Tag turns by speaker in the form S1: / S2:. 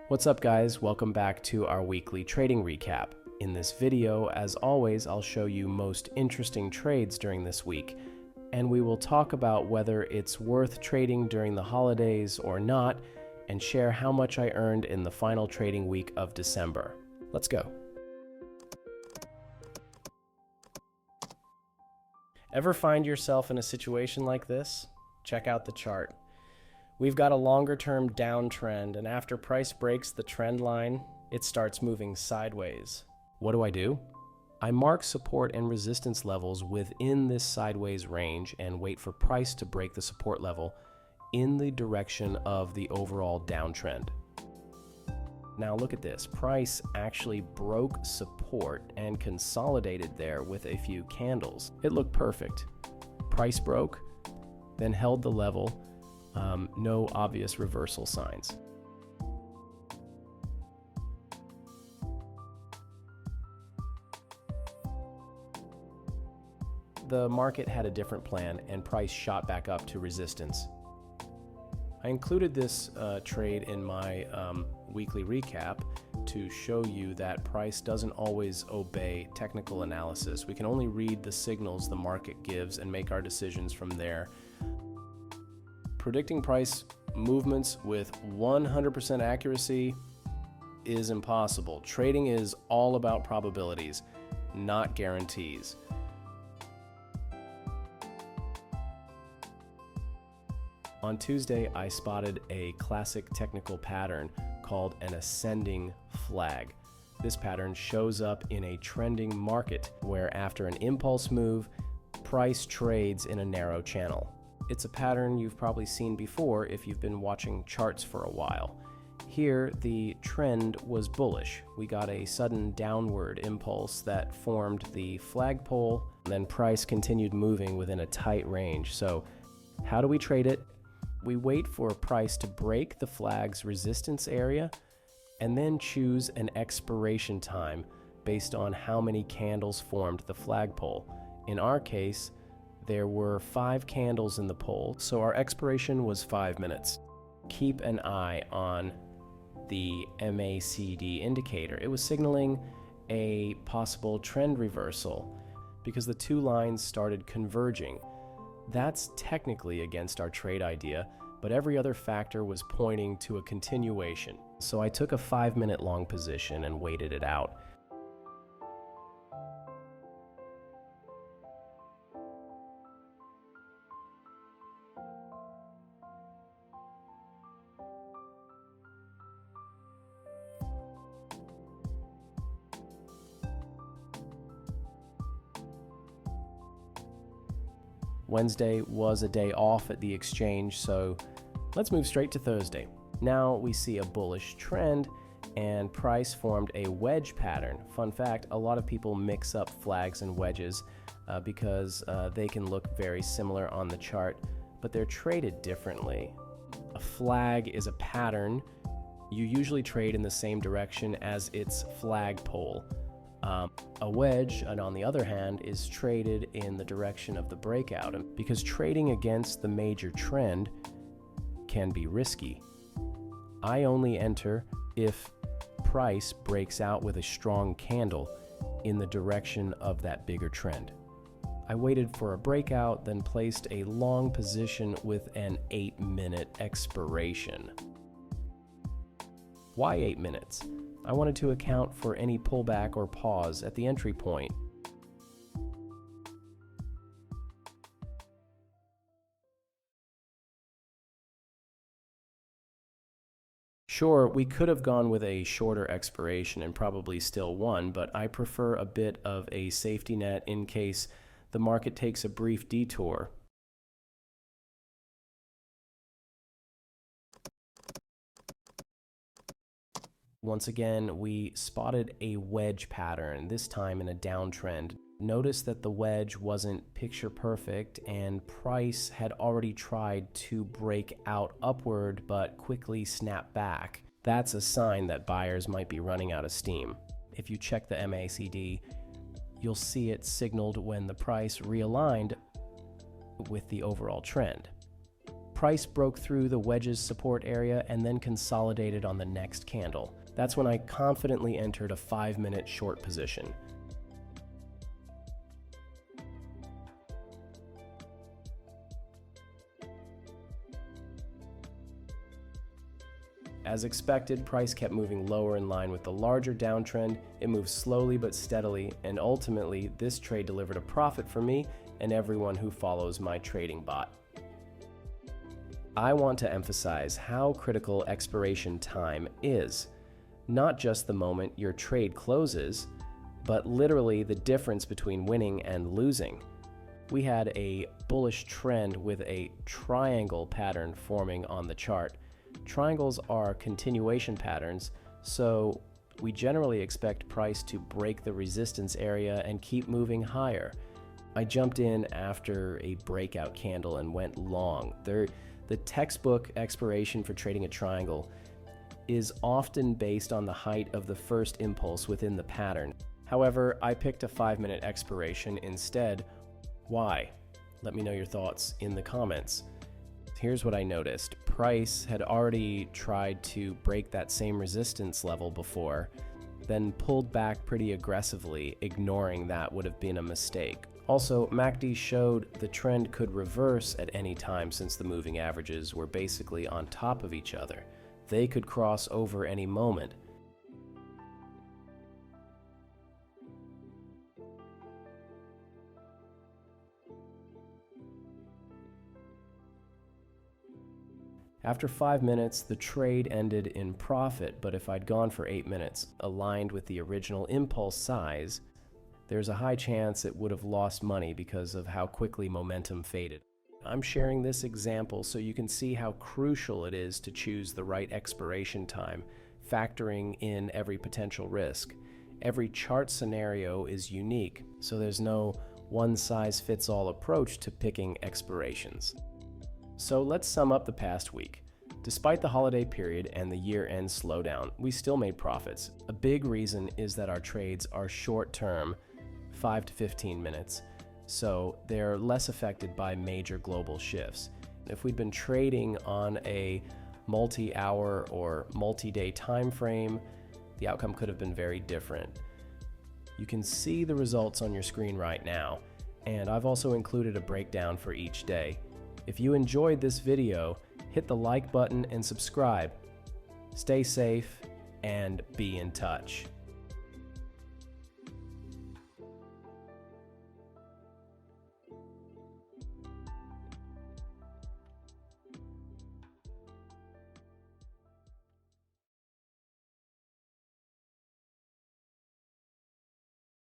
S1: What's up guys, welcome back to our weekly trading recap. In this video, as always, I'll show you most interesting trades during this week, and we will talk about whether it's worth trading during the holidays or not, and share how much I earned in the final trading week of December. Let's go. Ever find yourself in a situation like this? Check out the chart. We've got a longer-term downtrend, and after price breaks the trend line, it starts moving sideways. What do? I mark support and resistance levels within this sideways range and wait for price to break the support level in the direction of the overall downtrend. Now look at this. Price actually broke support and consolidated there with a few candles. It looked perfect. Price broke, then held the level. No obvious reversal signs. The market had a different plan and price shot back up to resistance. I included this trade in my weekly recap to show you that price doesn't always obey technical analysis. We can only read the signals the market gives and make our decisions from there. Predicting price movements with 100% accuracy is impossible. Trading is all about probabilities, not guarantees. On Tuesday, I spotted a classic technical pattern called an ascending flag. This pattern shows up in a trending market where after an impulse move, price trades in a narrow channel. It's a pattern you've probably seen before if you've been watching charts for a while. Here, the trend was bullish. We got a sudden downward impulse that formed the flagpole, then price continued moving within a tight range. So, how do we trade it? We wait for price to break the flag's resistance area and then choose an expiration time based on how many candles formed the flagpole. In our case, there were 5 candles in the pole, so our expiration was 5 minutes. Keep an eye on the MACD indicator. It was signaling a possible trend reversal because the two lines started converging. That's technically against our trade idea, but every other factor was pointing to a continuation. So I took a 5-minute long position and waited it out. Wednesday was a day off at the exchange, so let's move straight to Thursday. Now we see a bullish trend and price formed a wedge pattern. Fun fact, a lot of people mix up flags and wedges because they can look very similar on the chart, but they're traded differently. A flag is a pattern. You usually trade in the same direction as its flagpole. A wedge, and on the other hand, is traded in the direction of the breakout, because trading against the major trend can be risky. I only enter if price breaks out with a strong candle in the direction of that bigger trend. I waited for a breakout, then placed a long position with an 8-minute expiration. Why 8 minutes? I wanted to account for any pullback or pause at the entry point. Sure, we could have gone with a shorter expiration and probably still won, but I prefer a bit of a safety net in case the market takes a brief detour. Once again, we spotted a wedge pattern, this time in a downtrend. Notice that the wedge wasn't picture perfect and price had already tried to break out upward but quickly snap back. That's a sign that buyers might be running out of steam. If you check the MACD, you'll see it signaled when the price realigned with the overall trend. Price broke through the wedge's support area and then consolidated on the next candle. That's when I confidently entered a 5-minute short position. As expected, price kept moving lower in line with the larger downtrend. It moved slowly but steadily, and ultimately, this trade delivered a profit for me and everyone who follows my trading bot. I want to emphasize how critical expiration time is. Not just the moment your trade closes, but literally the difference between winning and losing. We had a bullish trend with a triangle pattern forming on the chart. Triangles are continuation patterns, so we generally expect price to break the resistance area and keep moving higher. I jumped in after a breakout candle and went long. The textbook expiration for trading a triangle is often based on the height of the first impulse within the pattern. However, I picked a 5-minute expiration instead. Why? Let me know your thoughts in the comments. Here's what I noticed. Price had already tried to break that same resistance level before, then pulled back pretty aggressively. Ignoring that would have been a mistake. Also, MACD showed the trend could reverse at any time since the moving averages were basically on top of each other. They could cross over any moment. After 5 minutes, the trade ended in profit, but if I'd gone for 8 minutes, aligned with the original impulse size, there's a high chance it would have lost money because of how quickly momentum faded. I'm sharing this example so you can see how crucial it is to choose the right expiration time, factoring in every potential risk. Every chart scenario is unique, so there's no one-size-fits-all approach to picking expirations. So let's sum up the past week. Despite the holiday period and the year-end slowdown, we still made profits. A big reason is that our trades are short-term, 5 to 15 minutes, so they're less affected by major global shifts. If we'd been trading on a multi-hour or multi-day time frame, the outcome could have been very different. You can see the results on your screen right now, and I've also included a breakdown for each day. If you enjoyed this video, hit the like button and subscribe. Stay safe and be in touch.